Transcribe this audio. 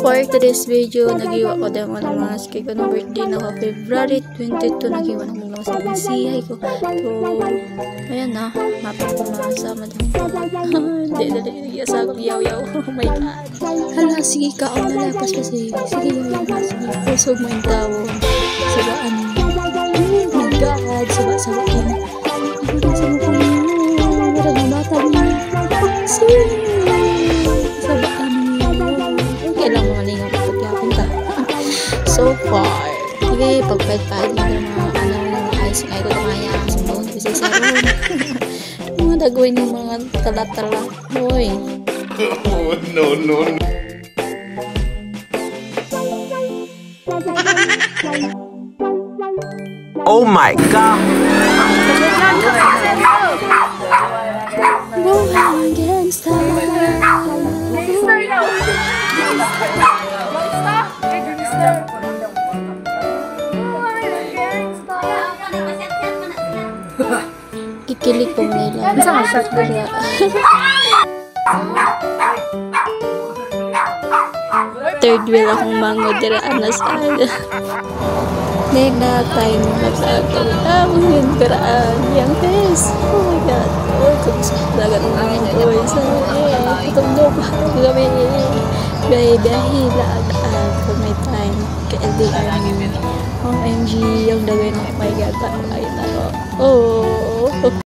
For today's video, nagiwa ko din mga mas kay ko ng birthday na ko February 22, nagiwa ng mga sa bisihay ko. So, ayan na, mapapasama din. Hindi, sa yaw-yaw. Oh my God. Hala, sige ka, ang nalapas kasi. Sige, yaw-yaw na, sige. Pusog mo yung tawon. Sabaan. Oh my God, sabaan. Ako din sa mukha niyo. Marag na bata niyo. Sige. Sabaan niyo. Okay lang mga lingaw ko pagkapunta. So far. Sige, pagpahit-pahit mo ng mga icing ay ko tumaya. Sumbawang kasi sa room. Mga dagawin yung mga tala-tala. Hoy. Oh, no. Oh my God. Kikilig po nila. Third wheel akong mango diraan na sana. Na time na sa yun karaan. Yang best. Oh my God. Oh, dagat ng angin. Oh, sana tutugnog. Gabi. Dahil lagaan for my time. KLDR. OMG. Yung dagay ng my God. Ayun ako. Oh.